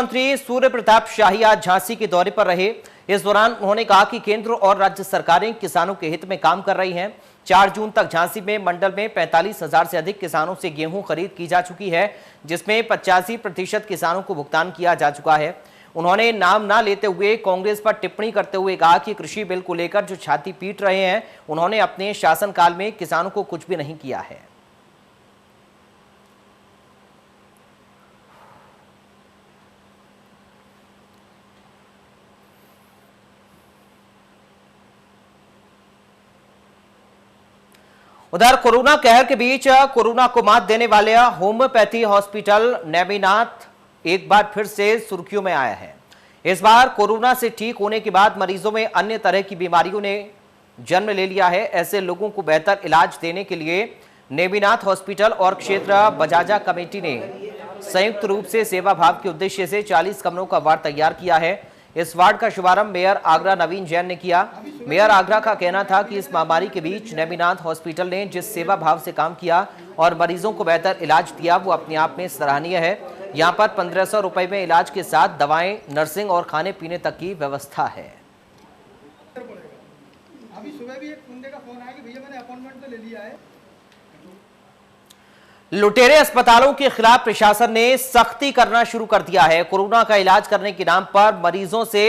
मंत्री सूर्य प्रताप शाही आज झांसी के दौरे पर रहे। इस दौरान उन्होंने कहा कि केंद्र और राज्य सरकारें किसानों के हित में काम कर रही हैं। 4 जून तक झांसी में मंडल में 45,000 से अधिक किसानों से गेहूं खरीद की जा चुकी है, जिसमें 85% किसानों को भुगतान किया जा चुका है। उन्होंने नाम ना लेते हुए कांग्रेस पर टिप्पणी करते हुए कहा कि कृषि बिल को लेकर जो छाती पीट रहे हैं, उन्होंने अपने शासनकाल में किसानों को कुछ भी नहीं किया है। उधर कोरोना कहर के बीच कोरोना को मात देने वाले होम्योपैथी हॉस्पिटल नेमिनाथ एक बार फिर से सुर्खियों में आया है। इस बार कोरोना से ठीक होने के बाद मरीजों में अन्य तरह की बीमारियों ने जन्म ले लिया है। ऐसे लोगों को बेहतर इलाज देने के लिए नेमिनाथ हॉस्पिटल और क्षेत्र बजाजा कमेटी ने संयुक्त रूप से सेवा भाव के उद्देश्य से 40 कमरों का वार्ड तैयार किया है। इस वार्ड का शुभारंभ मेयर आगरा नवीन जैन ने किया। मेयर आगरा का कहना था कि इस महामारी के बीच नेमिनाथ हॉस्पिटल ने जिस सेवा भाव से काम किया और मरीजों को बेहतर इलाज दिया, वो अपने आप में सराहनीय है। यहाँ पर 1500 रुपए में इलाज के साथ दवाएं, नर्सिंग और खाने पीने तक की व्यवस्था है। अभी सुबह भी एक बंदे का फोन आया कि भैया मैंने अपॉइंटमेंट तो ले लिया है। लुटेरे अस्पतालों के खिलाफ प्रशासन ने सख्ती करना शुरू कर दिया है। कोरोना का इलाज करने के नाम पर मरीजों से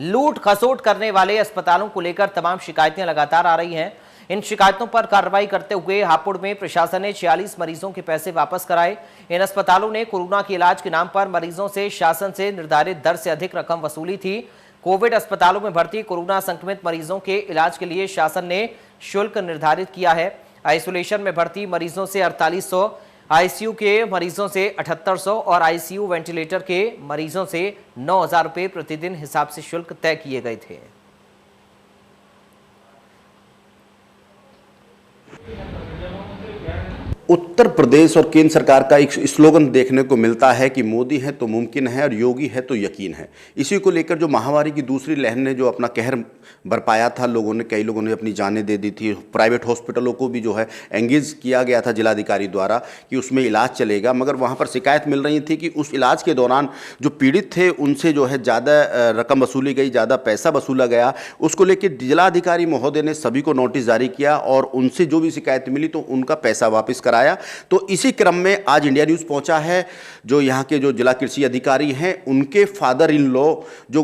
लूट खसोट करने वाले अस्पतालों को लेकर तमाम शिकायतें लगातार आ रही हैं। इन शिकायतों पर कार्रवाई करते हुए हापुड़ में प्रशासन ने 46 मरीजों के पैसे वापस कराए। इन अस्पतालों ने कोरोना के इलाज के नाम पर मरीजों से शासन से निर्धारित दर से अधिक रकम वसूली थी। कोविड अस्पतालों में भर्ती कोरोना संक्रमित मरीजों के इलाज के लिए शासन ने शुल्क निर्धारित किया है। आइसोलेशन में भर्ती मरीजों से 4800, आईसीयू के मरीजों से 7800 और आईसीयू वेंटिलेटर के मरीजों से 9000 रुपए प्रतिदिन हिसाब से शुल्क तय किए गए थे। उत्तर प्रदेश और केंद्र सरकार का एक स्लोगन देखने को मिलता है कि मोदी है तो मुमकिन है और योगी है तो यकीन है। इसी को लेकर जो महामारी की दूसरी लहर ने जो अपना कहर बरपाया था, कई लोगों ने अपनी जानें दे दी थी। प्राइवेट हॉस्पिटलों को भी जो है एंगेज किया गया था जिलाधिकारी द्वारा कि उसमें इलाज चलेगा, मगर वहाँ पर शिकायत मिल रही थी कि उस इलाज के दौरान जो पीड़ित थे उनसे जो है ज़्यादा रकम वसूली गई, ज़्यादा पैसा वसूला गया। उसको लेकर जिलाधिकारी महोदय ने सभी को नोटिस जारी किया और उनसे जो भी शिकायत मिली तो उनका पैसा वापस कराया। तो इसी क्रम में आज इंडिया न्यूज़ पहुंचा है। जो यहाँ के जो जिला कृषि अधिकारी हैं, उनके फादर इन लॉ जो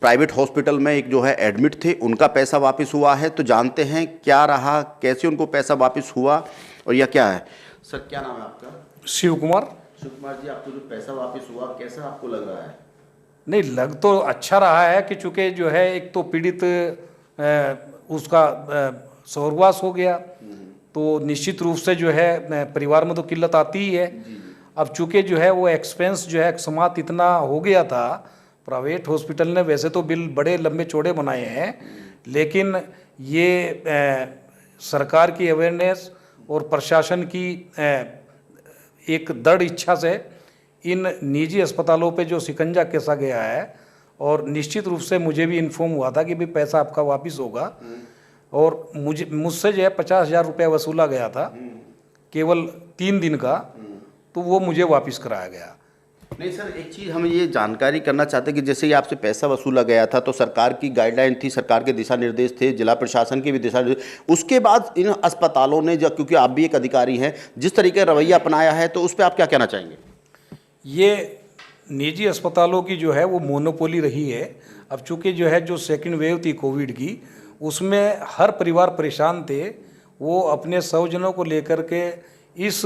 प्राइवेट हॉस्पिटल में एक जो है एडमिट थे, उनका पैसा वापस हुआ है। तो जानते हैं क्या रहा, कैसे उनको पैसा वापस हुआ और यह क्या है। सर क्या नाम है आपका? शिव कुमार। शिव कुमार जी, आपको जो पैसा वापस हुआ कैसा आपको लग रहा है? नहीं, लग तो अच्छा रहा है कि चूँकि जो है एक तो पीड़ित उसका स्वर्गवास हो गया, तो निश्चित रूप से जो है परिवार में तो किल्लत आती ही है। अब चूँकि जो है वो एक्सपेंस जो है समात इतना हो गया था, प्राइवेट हॉस्पिटल ने वैसे तो बिल बड़े लंबे चौड़े बनाए हैं, लेकिन ये सरकार की अवेयरनेस और प्रशासन की एक दृढ़ इच्छा से इन निजी अस्पतालों पे जो शिकंजा कसा गया है, और निश्चित रूप से मुझे भी इन्फॉर्म हुआ था कि भाई पैसा आपका वापस होगा, और मुझसे जो है 50,000 रुपया वसूला गया था केवल 3 दिन का, तो वो मुझे वापस कराया गया। नहीं सर, एक चीज़ हम ये जानकारी करना चाहते हैं कि जैसे ही आपसे पैसा वसूला गया था तो सरकार की गाइडलाइन थी, सरकार के दिशा निर्देश थे, जिला प्रशासन के भी दिशा निर्देश, उसके बाद इन अस्पतालों ने जब, क्योंकि आप भी एक अधिकारी हैं, जिस तरीके का रवैया अपनाया है, तो उस पर आप क्या कहना चाहेंगे? ये निजी अस्पतालों की जो है वो मोनोपोली रही है। अब चूँकि जो है जो सेकेंड वेव थी कोविड की, उसमें हर परिवार परेशान थे। वो अपने स्वजनों को लेकर के इस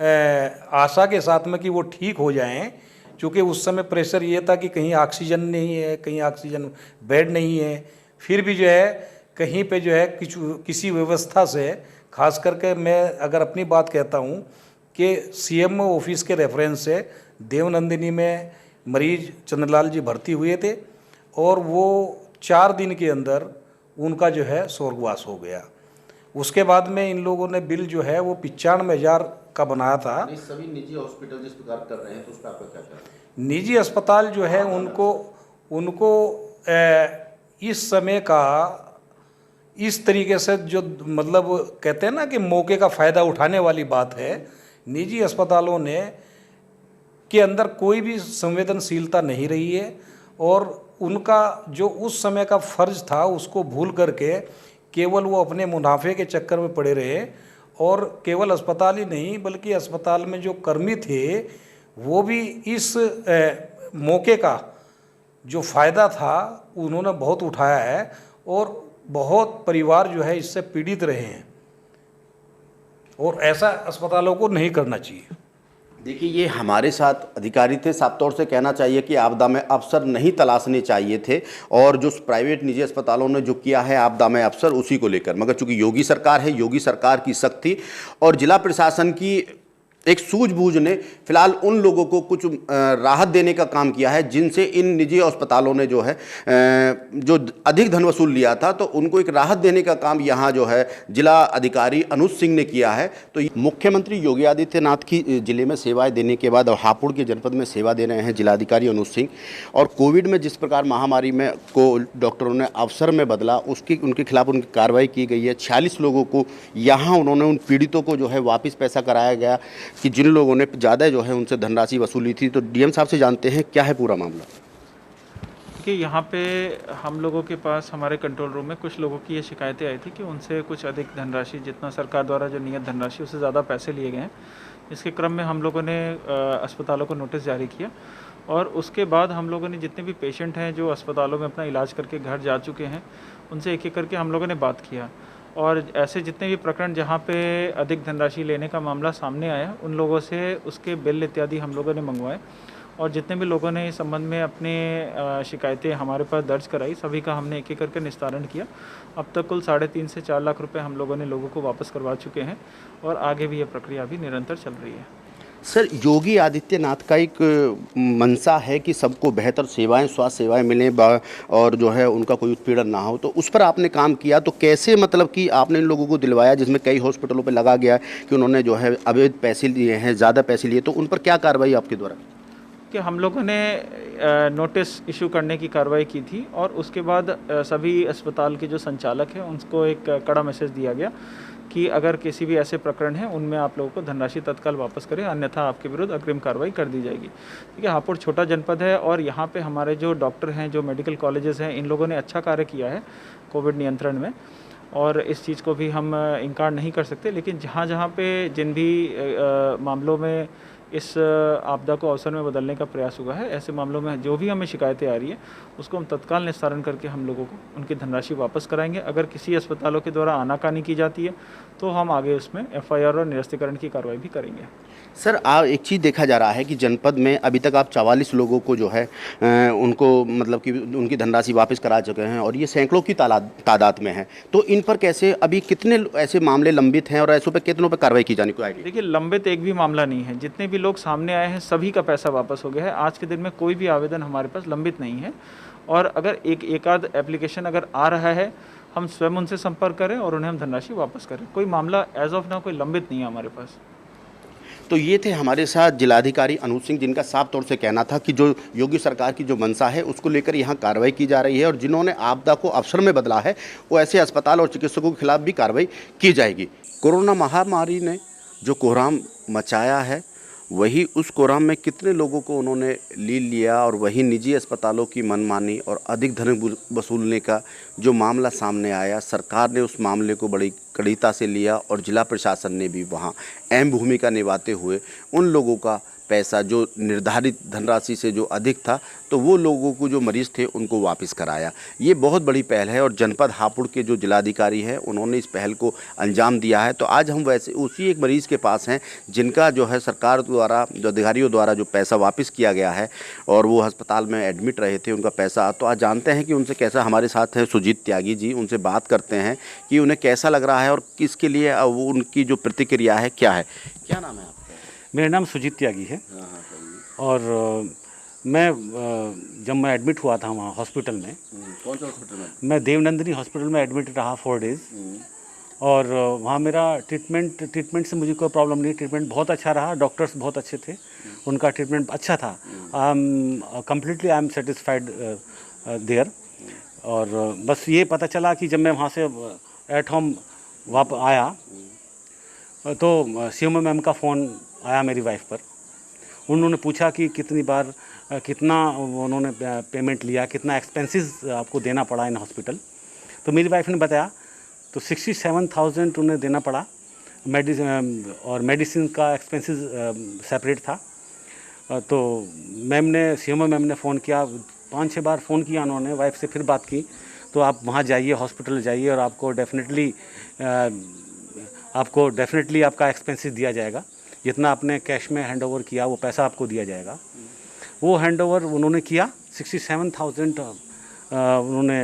आशा के साथ में कि वो ठीक हो जाएं, क्योंकि उस समय प्रेशर ये था कि कहीं ऑक्सीजन नहीं है, कहीं ऑक्सीजन बेड नहीं है, फिर भी जो है कहीं पे जो है किसी व्यवस्था से, खास करके मैं अगर अपनी बात कहता हूँ कि सीएमओ ऑफिस के रेफरेंस से देवनंदिनी में मरीज चंद्रलाल जी भर्ती हुए थे और वो 4 दिन के अंदर उनका जो है स्वर्गवास हो गया। उसके बाद में इन लोगों ने बिल जो है वो 95,000 का बनाया था। सभी निजी हॉस्पिटल जिस प्रकार कर रहे हैं तो उस पर आपका क्या कहना है? निजी अस्पताल जो है उनको इस समय का इस तरीके से जो मतलब कहते हैं ना कि मौके का फ़ायदा उठाने वाली बात है। निजी अस्पतालों ने के अंदर कोई भी संवेदनशीलता नहीं रही है और उनका जो उस समय का फर्ज था उसको भूल करके केवल वो अपने मुनाफे के चक्कर में पड़े रहे। और केवल अस्पताल ही नहीं बल्कि अस्पताल में जो कर्मी थे वो भी इस मौके का जो फ़ायदा था उन्होंने बहुत उठाया है और बहुत परिवार जो है इससे पीड़ित रहे हैं और ऐसा अस्पतालों को नहीं करना चाहिए। देखिए, ये हमारे साथ अधिकारी थे, साफ तौर से कहना चाहिए कि आपदा में अफसर नहीं तलाशने चाहिए थे और जो प्राइवेट निजी अस्पतालों ने जो किया है आपदा में अफसर उसी को लेकर, मगर चूंकि योगी सरकार है, योगी सरकार की सख्ती और जिला प्रशासन की एक सूझबूझ ने फिलहाल उन लोगों को कुछ राहत देने का काम किया है जिनसे इन निजी अस्पतालों ने जो है जो अधिक धन वसूल लिया था, तो उनको एक राहत देने का काम यहाँ जो है जिला अधिकारी अनुज सिंह ने किया है। तो मुख्यमंत्री योगी आदित्यनाथ की जिले में सेवाएं देने के बाद और हापुड़ के जनपद में सेवा दे रहे हैं जिलाधिकारी अनुज सिंह, और कोविड में जिस प्रकार महामारी में को डॉक्टरों ने अवसर में बदला उनके खिलाफ उनकी कार्रवाई की गई है। 46 लोगों को यहाँ उन्होंने उन पीड़ितों को जो है वापस पैसा कराया गया कि जिन लोगों ने ज़्यादा जो है उनसे धनराशि वसूली थी। तो डीएम साहब से जानते हैं क्या है पूरा मामला। कि यहाँ पे हम लोगों के पास हमारे कंट्रोल रूम में कुछ लोगों की ये शिकायतें आई थी कि उनसे कुछ अधिक धनराशि, जितना सरकार द्वारा जो नियत धनराशि उससे ज़्यादा पैसे लिए गए हैं। इसके क्रम में हम लोगों ने अस्पतालों को नोटिस जारी किया और उसके बाद हम लोगों ने जितने भी पेशेंट हैं जो अस्पतालों में अपना इलाज करके घर जा चुके हैं उनसे एक एक करके हम लोगों ने बात किया और ऐसे जितने भी प्रकरण जहाँ पे अधिक धनराशि लेने का मामला सामने आया उन लोगों से उसके बिल इत्यादि हम लोगों ने मंगवाए और जितने भी लोगों ने इस संबंध में अपने शिकायतें हमारे पास दर्ज कराई सभी का हमने एक एक करके निस्तारण किया। अब तक कुल 3.5 से 4 लाख रुपए हम लोगों ने लोगों को वापस करवा चुके हैं और आगे भी ये प्रक्रिया भी निरंतर चल रही है। सर, योगी आदित्यनाथ का एक मंशा है कि सबको बेहतर सेवाएं, स्वास्थ्य सेवाएं मिलें और जो है उनका कोई उत्पीड़न ना हो, तो उस पर आपने काम किया। तो कैसे मतलब कि आपने इन लोगों को दिलवाया, जिसमें कई हॉस्पिटलों पे लगा गया कि उन्होंने जो है अवैध पैसे लिए हैं, ज़्यादा पैसे लिए, तो उन पर क्या कार्रवाई आपके द्वारा? कि हम लोगों ने नोटिस इशू करने की कार्रवाई की थी और उसके बाद सभी अस्पताल के जो संचालक हैं उनको एक कड़ा मैसेज दिया गया कि अगर किसी भी ऐसे प्रकरण हैं उनमें आप लोगों को धनराशि तत्काल वापस करें, अन्यथा आपके विरुद्ध अग्रिम कार्रवाई कर दी जाएगी। ठीक है, हापुड़ छोटा जनपद है और यहाँ पे हमारे जो डॉक्टर हैं, जो मेडिकल कॉलेजेस हैं, इन लोगों ने अच्छा कार्य किया है कोविड नियंत्रण में और इस चीज़ को भी हम इनकार नहीं कर सकते। लेकिन जहाँ जहाँ पे जिन भी मामलों में इस आपदा को अवसर में बदलने का प्रयास हुआ है, ऐसे मामलों में जो भी हमें शिकायतें आ रही है उसको हम तत्काल निस्तारण करके हम लोगों को उनकी धनराशि वापस कराएंगे। अगर किसी अस्पतालों के द्वारा आनाकानी की जाती है तो हम आगे उसमें एफआईआर और निरस्तीकरण की कार्रवाई भी करेंगे। सर, एक चीज़ देखा जा रहा है कि जनपद में अभी तक आप 44 लोगों को जो है उनको मतलब कि उनकी धनराशि वापस करा चुके हैं और ये सैकड़ों की तादाद में है। तो इन पर कैसे, अभी कितने ऐसे मामले लंबित हैं और ऐसों पर कितनों पर कार्रवाई की जाने को आएगी? देखिए, लंबित एक भी मामला नहीं है। जितने भी लोग सामने आए हैं सभी का पैसा वापस हो गया है। आज के दिन में कोई भी आवेदन हमारे पास लंबित नहीं है और अगर एक आध एप्लीकेशन अगर आ रहा है हम स्वयं उनसे संपर्क करें और उन्हें हम धनराशि वापस करें। कोई मामला एज ऑफ नाउ कोई लंबित नहीं है हमारे पास। तो ये थे हमारे साथ जिलाधिकारी अनुज सिंह, जिनका साफ तौर से कहना था कि जो योगी सरकार की जो मंशा है उसको लेकर यहाँ कार्रवाई की जा रही है और जिन्होंने आपदा को अवसर में बदला है वो ऐसे अस्पताल और चिकित्सकों के खिलाफ भी कार्रवाई की जाएगी। कोरोना महामारी ने जो कोहराम मचाया है वही उस कोहराम में कितने लोगों को उन्होंने लील लिया और वही निजी अस्पतालों की मनमानी और अधिक धन वसूलने का जो मामला सामने आया, सरकार ने उस मामले को बड़ी कड़ीता से लिया और जिला प्रशासन ने भी वहाँ अहम भूमिका निभाते हुए उन लोगों का पैसा जो निर्धारित धनराशि से जो अधिक था तो वो लोगों को जो मरीज़ थे उनको वापस कराया। ये बहुत बड़ी पहल है और जनपद हापुड़ के जो जिलाधिकारी हैं उन्होंने इस पहल को अंजाम दिया है। तो आज हम वैसे उसी एक मरीज़ के पास हैं जिनका जो है सरकार द्वारा, जो अधिकारियों द्वारा जो पैसा वापस किया गया है और वो अस्पताल में एडमिट रहे थे, उनका पैसा। तो आज जानते हैं कि उनसे कैसा, हमारे साथ है सुजीत त्यागी जी, उनसे बात करते हैं कि उन्हें कैसा लग रहा है और किसके लिए वो उनकी जो प्रतिक्रिया है क्या है। क्या नाम है आपका? मेरा नाम सुजीत त्यागी है। और जब मैं एडमिट हुआ था वहाँ हॉस्पिटल में, कौन सा हॉस्पिटल में? मैं देवनंदिनी हॉस्पिटल में एडमिट रहा 4 डेज़ और वहाँ मेरा ट्रीटमेंट से मुझे कोई प्रॉब्लम नहीं, ट्रीटमेंट बहुत अच्छा रहा, डॉक्टर्स बहुत अच्छे थे, उनका ट्रीटमेंट अच्छा था। Completely I am satisfied there. और बस ये पता चला कि जब मैं वहाँ से एट होम वापस आया तो सीएमओ मैम का फ़ोन आया मेरी वाइफ पर। उन्होंने पूछा कि कितनी बार कितना उन्होंने पेमेंट लिया, कितना एक्सपेंसेस आपको देना पड़ा इन हॉस्पिटल। तो मेरी वाइफ ने बताया तो 67,000 उन्हें देना पड़ा, और मेडिसिन का एक्सपेंसेस सेपरेट था। तो मैम ने सीएमओ मैम ने फ़ोन किया, 5-6 बार फ़ोन किया उन्होंने, वाइफ से फिर बात की। तो आप वहाँ जाइए, हॉस्पिटल जाइए और आपको डेफिनेटली आपका एक्सपेंसेस दिया जाएगा। जितना आपने कैश में हैंड ओवर किया वो पैसा आपको दिया जाएगा। वो हैंड ओवर उन्होंने किया, 67,000 उन्होंने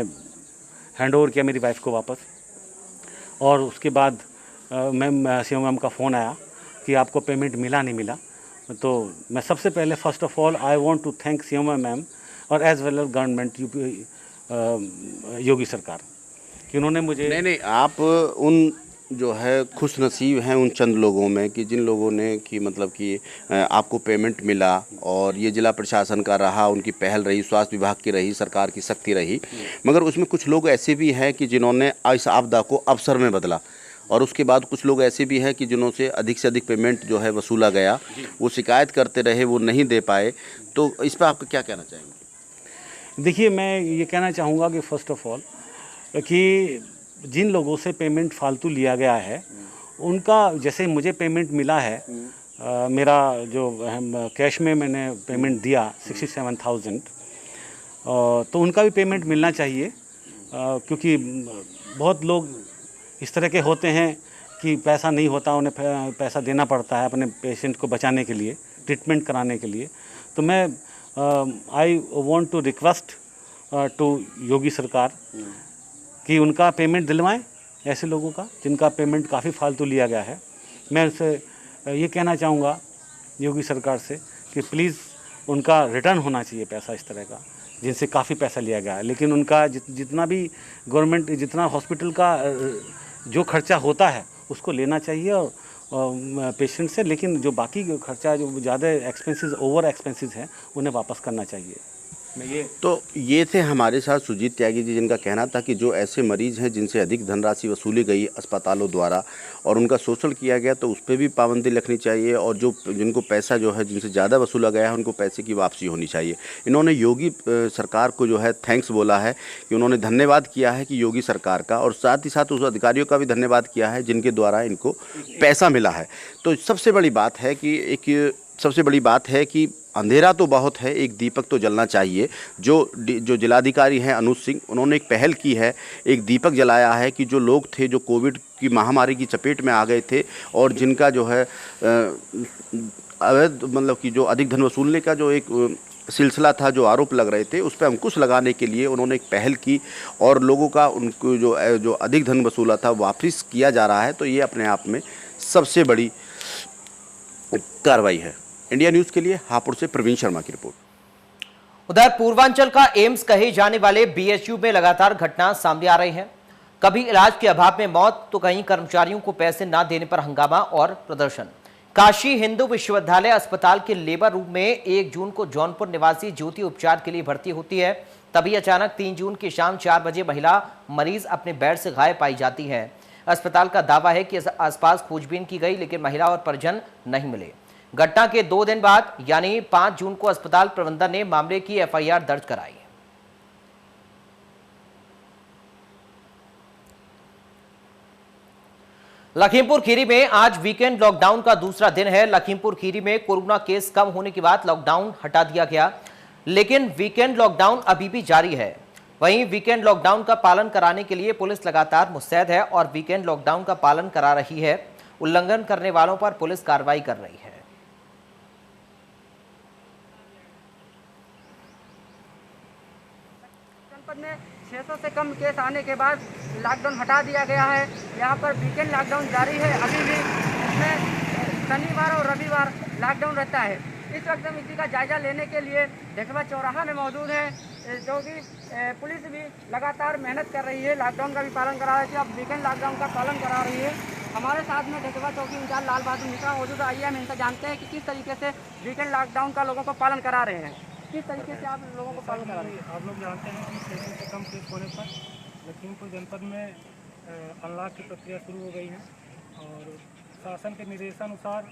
हैंड ओवर किया मेरी वाइफ को वापस। और उसके बाद सीएम मैम का फ़ोन आया कि आपको पेमेंट मिला नहीं मिला। तो मैं सबसे पहले first of all I want to thank CM ma'am और as well as government Yogi सरकार कि उन्होंने मुझे नहीं आप उन जो है खुश नसीब हैं उन चंद लोगों में कि जिन लोगों ने कि मतलब कि आपको पेमेंट मिला, और ये जिला प्रशासन का रहा, उनकी पहल रही, स्वास्थ्य विभाग की रही, सरकार की सख्ती रही। मगर उसमें कुछ लोग ऐसे भी हैं कि जिन्होंने इस आपदा को अवसर में बदला, और उसके बाद कुछ लोग ऐसे भी हैं कि जिन्हों से अधिक पेमेंट जो है वसूला गया, वो शिकायत करते रहे, वो नहीं दे पाए। तो इस पर आपका क्या कहना चाहेंगे? देखिए, मैं ये कहना चाहूँगा कि फ़र्स्ट ऑफ ऑल कि जिन लोगों से पेमेंट फालतू लिया गया है उनका, जैसे मुझे पेमेंट मिला है, मेरा जो कैश में मैंने पेमेंट दिया 67,000, तो उनका भी पेमेंट मिलना चाहिए। क्योंकि बहुत लोग इस तरह के होते हैं कि पैसा नहीं होता, उन्हें पैसा देना पड़ता है अपने पेशेंट को बचाने के लिए, ट्रीटमेंट कराने के लिए। तो मैं I want to request to Yogi सरकार कि उनका पेमेंट दिलवाएं, ऐसे लोगों का जिनका पेमेंट काफ़ी फालतू लिया गया है। मैं उनसे ये कहना चाहूँगा योगी सरकार से कि प्लीज़ उनका रिटर्न होना चाहिए पैसा इस तरह का, जिनसे काफ़ी पैसा लिया गया है। लेकिन उनका जितना भी गवर्नमेंट, जितना हॉस्पिटल का जो खर्चा होता है उसको लेना चाहिए और पेशेंट से, लेकिन जो बाकी खर्चा, जो ज़्यादा एक्सपेंसेस, ओवर एक्सपेंसेस हैं, उन्हें वापस करना चाहिए। तो ये थे हमारे साथ सुजीत त्यागी जी, जिनका कहना था कि जो ऐसे मरीज़ हैं जिनसे अधिक धनराशि वसूली गई अस्पतालों द्वारा और उनका शोषण किया गया, तो उस पर भी पाबंदी लगनी चाहिए, और जिनको पैसा जो है जिनसे ज़्यादा वसूला गया है उनको पैसे की वापसी होनी चाहिए। इन्होंने योगी सरकार को जो है थैंक्स बोला है, कि उन्होंने धन्यवाद किया है कि योगी सरकार का, और साथ ही साथ उस अधिकारियों का भी धन्यवाद किया है जिनके द्वारा इनको पैसा मिला है। तो सबसे बड़ी बात है कि अंधेरा तो बहुत है, एक दीपक तो जलना चाहिए। जो जिलाधिकारी हैं अनुज सिंह, उन्होंने एक पहल की है, एक दीपक जलाया है कि जो लोग थे जो कोविड की महामारी की चपेट में आ गए थे और जिनका जो है अवैध, मतलब कि जो अधिक धन वसूलने का जो एक सिलसिला था, जो आरोप लग रहे थे, उस पर अंकुश लगाने के लिए उन्होंने एक पहल की और लोगों का उनको जो अधिक धन वसूला था वापस किया जा रहा है। तो ये अपने आप में सबसे बड़ी कार्रवाई है। इंडिया न्यूज़ के लिए हापुड़ से प्रवीण शर्मा की रिपोर्ट। उधर पूर्वांचल का एम्स कहे जाने वाले बीएचयू में लगातार घटना सामने आ रही है। कभी इलाज के अभाव में मौत, तो कहीं कर्मचारियों को पैसे ना देने पर हंगामा और प्रदर्शन। काशी हिंदू विश्वविद्यालय अस्पताल के लेबर रूम में 1 जून को जौनपुर निवासी ज्योति उपचार के लिए भर्ती होती है। तभी अचानक 3 जून की शाम 4 बजे महिला मरीज अपने बेड से गायब पाई जाती है। अस्पताल का दावा है कि आसपास खोजबीन की गई, लेकिन महिला और परिजन नहीं मिले। घटना के 2 दिन बाद यानी 5 जून को अस्पताल प्रबंधन ने मामले की एफआईआर दर्ज कराई। लखीमपुर खीरी में आज वीकेंड लॉकडाउन का दूसरा दिन है। लखीमपुर खीरी में कोरोना केस कम होने के बाद लॉकडाउन हटा दिया गया, लेकिन वीकेंड लॉकडाउन अभी भी जारी है। वहीं वीकेंड लॉकडाउन का पालन कराने के लिए पुलिस लगातार मुस्तैद है और वीकेंड लॉकडाउन का पालन करा रही है। उल्लंघन करने वालों पर पुलिस कार्रवाई कर रही है। जनपद में 600 से कम केस आने के बाद लॉकडाउन हटा दिया गया है। यहाँ पर वीकेंड लॉकडाउन जारी है अभी भी, इसमें शनिवार और रविवार लॉकडाउन रहता है। इस वक्त हम इसी का जायजा लेने के लिए ढेकवा चौराहा में मौजूद है, जो कि पुलिस भी लगातार मेहनत कर रही है, लॉकडाउन का भी पालन करा रही है, अब वीकेंड लॉकडाउन का पालन करा रही है। हमारे साथ में ढेकवा चौकी इंचार्ज लाल बहादुर मिश्रा मौजूद। आइए हम इनसे जानते हैं कि किस तरीके से वीकेंड लॉकडाउन का लोगों को पालन करा रहे हैं। किस तरीके से आप लोगों को पालन करा रहे हैं? आप लोग जानते हैं कि 600 से कम केस होने पर लखीमपुर जनपद में अनलॉक की प्रक्रिया शुरू हो गई है और शासन के निर्देशानुसार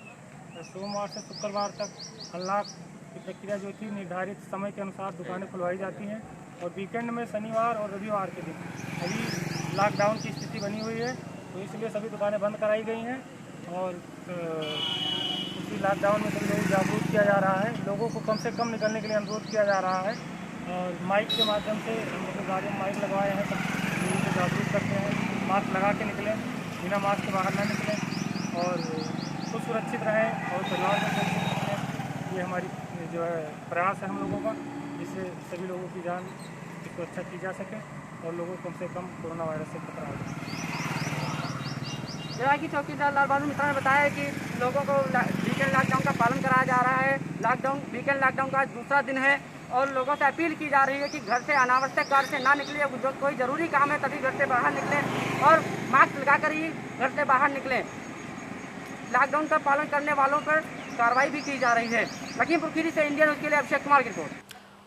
सोमवार से शुक्रवार तक अनलॉक की प्रक्रिया जो थी निर्धारित समय के अनुसार दुकानें खुलवाई जाती हैं और वीकेंड में शनिवार और रविवार के दिन अभी लॉकडाउन की स्थिति बनी हुई है, तो इसलिए सभी दुकानें बंद कराई गई हैं और उसी लॉकडाउन में सभी लोगों को जागरूक किया जा रहा है। लोगों को कम से कम निकलने के लिए अनुरोध किया जा रहा है और माइक के माध्यम से हम लोग गाड़ियों में माइक लगवाए हैं, सब लोगों को जागरूक करते हैं, मास्क लगा के निकलें, बिना मास्क के बाहर ना निकलें और खुद सुरक्षित रहें और परिवार को सुरक्षित रखें। ये हमारी जो है प्रयास है हम लोगों का, जिससे सभी लोगों की जान की सुरक्षा की जा सके और लोगों को कम से कम कोरोना वायरस से खतरा हो। जैसा कि चौकीदार लाल बहादुर मिश्रा ने बताया कि लोगों को वीकेंड लॉकडाउन का पालन कराया जा रहा है। वीकेंड लॉकडाउन का आज दूसरा दिन है और लोगों से अपील की जा रही है कि घर से अनावश्यक कार्य से ना निकले, जो कोई ज़रूरी काम है तभी घर से बाहर निकलें और मास्क लगाकर ही घर से बाहर निकलें। लॉकडाउन का पालन करने वालों पर कार्रवाई भी की जा रही है। लखीमपुर खीरी से इंडिया न्यूज़ के लिए अभिषेक कुमार की रिपोर्ट।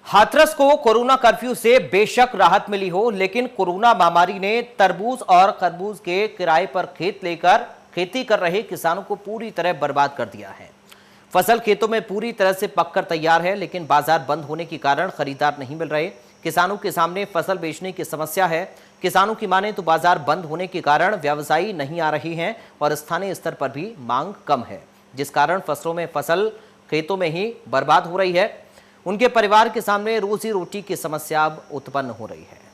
हाथरस को कोरोना कर्फ्यू से बेशक राहत मिली हो, लेकिन कोरोना महामारी ने तरबूज और खरबूज के किराए पर खेत लेकर खेती कर रहे किसानों को पूरी तरह बर्बाद कर दिया है। फसल खेतों में पूरी तरह से पककर तैयार है, लेकिन बाजार बंद होने के कारण खरीदार नहीं मिल रहे। किसानों के सामने फसल बेचने की समस्या है। किसानों की माने तो बाजार बंद होने के कारण व्यवसायी नहीं आ रहे हैं और स्थानीय स्तर पर भी मांग कम है, जिस कारण फसलों में फसल खेतों में ही बर्बाद हो रही है। उनके परिवार के सामने रोजी रोटी की समस्या अब उत्पन्न हो रही है।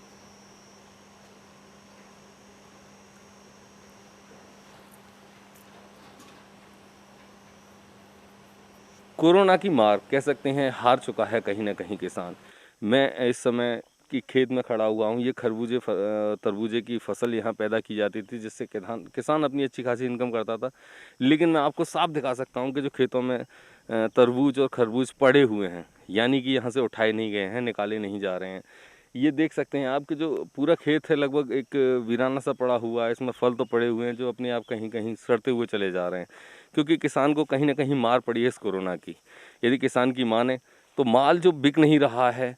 कोरोना की मार कह सकते हैं हार चुका है कहीं ना कहीं किसान। मैं इस समय की खेत में खड़ा हुआ हूँ। ये तरबूजे की फसल यहाँ पैदा की जाती थी, जिससे किसान अपनी अच्छी खासी इनकम करता था। लेकिन मैं आपको साफ दिखा सकता हूँ कि जो खेतों में तरबूज और खरबूज पड़े हुए हैं, यानी कि यहाँ से उठाए नहीं गए हैं, निकाले नहीं जा रहे हैं। ये देख सकते हैं आप कि जो पूरा खेत है लगभग एक वीराना सा पड़ा हुआ है। इसमें फल तो पड़े हुए हैं जो अपने आप कहीं कहीं सड़ते हुए चले जा रहे हैं, क्योंकि किसान को कहीं ना कहीं मार पड़ी है इस कोरोना की। यदि किसान की माने तो माल जो बिक नहीं रहा है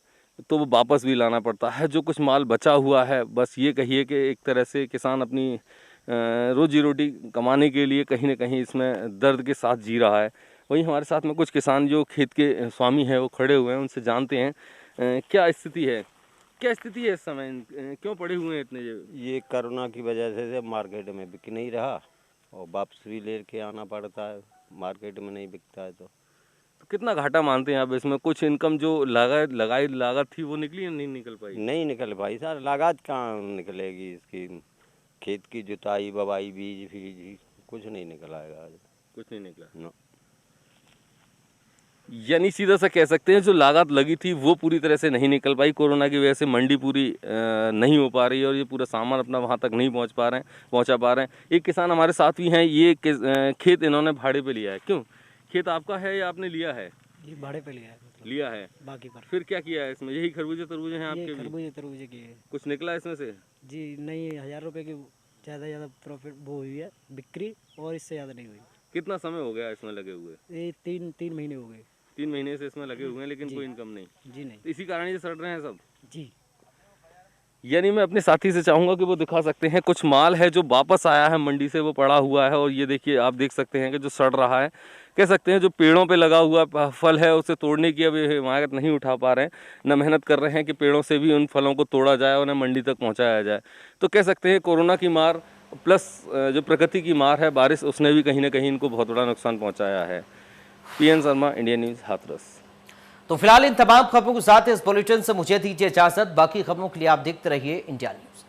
तो वो वापस भी लाना पड़ता है। जो कुछ माल बचा हुआ है, बस ये कहिए कि एक तरह से किसान अपनी रोजी रोटी कमाने के लिए कहीं ना कहीं इसमें दर्द के साथ जी रहा है। वहीं हमारे साथ में कुछ किसान जो खेत के स्वामी हैं वो खड़े हुए हैं, उनसे जानते हैं क्या स्थिति है इस समय, क्यों पड़े हुए हैं इतने? ये कोरोना की वजह से मार्केट में बिक नहीं रहा और वापस भी लेके आना पड़ता है, मार्केट में नहीं बिकता है। तो कितना घाटा मानते हैं आप इसमें? कुछ इनकम जो लगाई लागत थी वो निकली या नहीं निकल पाई? नहीं निकल पाई सर, लागत कहाँ निकलेगी इसकी? खेत की जुताई, बवाई, बीज फीज कुछ नहीं निकलाएगा। कुछ नहीं निकला no. यानी सीधा सा कह सकते हैं जो लागत लगी थी वो पूरी तरह से नहीं निकल पाई। कोरोना की वजह से मंडी पूरी नहीं हो पा रही है और ये पूरा सामान अपना वहाँ तक नहीं पहुँचा पा रहे हैं। एक किसान हमारे साथ भी हैं। ये खेत इन्होंने भाड़े पे लिया है। क्यों? खेत आपका है या आपने लिया है? ये भाड़े पे लिया है, लिया है। बाकी पर फिर क्या किया है इसमें? यही खरबूजे तरबूजे हैं आपके? तरबूजे की है कुछ निकला इसमें से? जी नहीं, 1000 रुपये की ज़्यादा प्रॉफिट वो हुई है बिक्री, और इससे ज़्यादा नहीं हुई। कितना समय हो गया इसमें लगे हुए? ये तीन महीने हो गए। 3 महीने से इसमें लगे हुए हैं, लेकिन कोई इनकम नहीं? जी नहीं। तो इसी कारण ये सड़ रहे हैं सब? जी। यानी मैं अपने साथी से चाहूँगा कि वो दिखा सकते हैं कुछ माल है जो वापस आया है मंडी से, वो पड़ा हुआ है और ये देखिए आप देख सकते हैं कि जो सड़ रहा है। कह सकते हैं जो पेड़ों पे लगा हुआ फल है उसे तोड़ने की अभी हिमायत नहीं उठा पा रहे हैं, न मेहनत कर रहे हैं कि पेड़ों से भी उन फलों को तोड़ा जाए और उन्हें मंडी तक पहुँचाया जाए। तो कह सकते हैं कोरोना की मार प्लस जो प्रकृति की मार है, बारिश, उसने भी कहीं ना कहीं इनको बहुत बड़ा नुकसान पहुँचाया है। PN Sharma, India news, Hathras. तो फिलहाल इन तमाम खबरों के साथ इस बुलेटिन से मुझे दीजिए इजाजत। बाकी खबरों के लिए आप देखते रहिए इंडिया न्यूज़।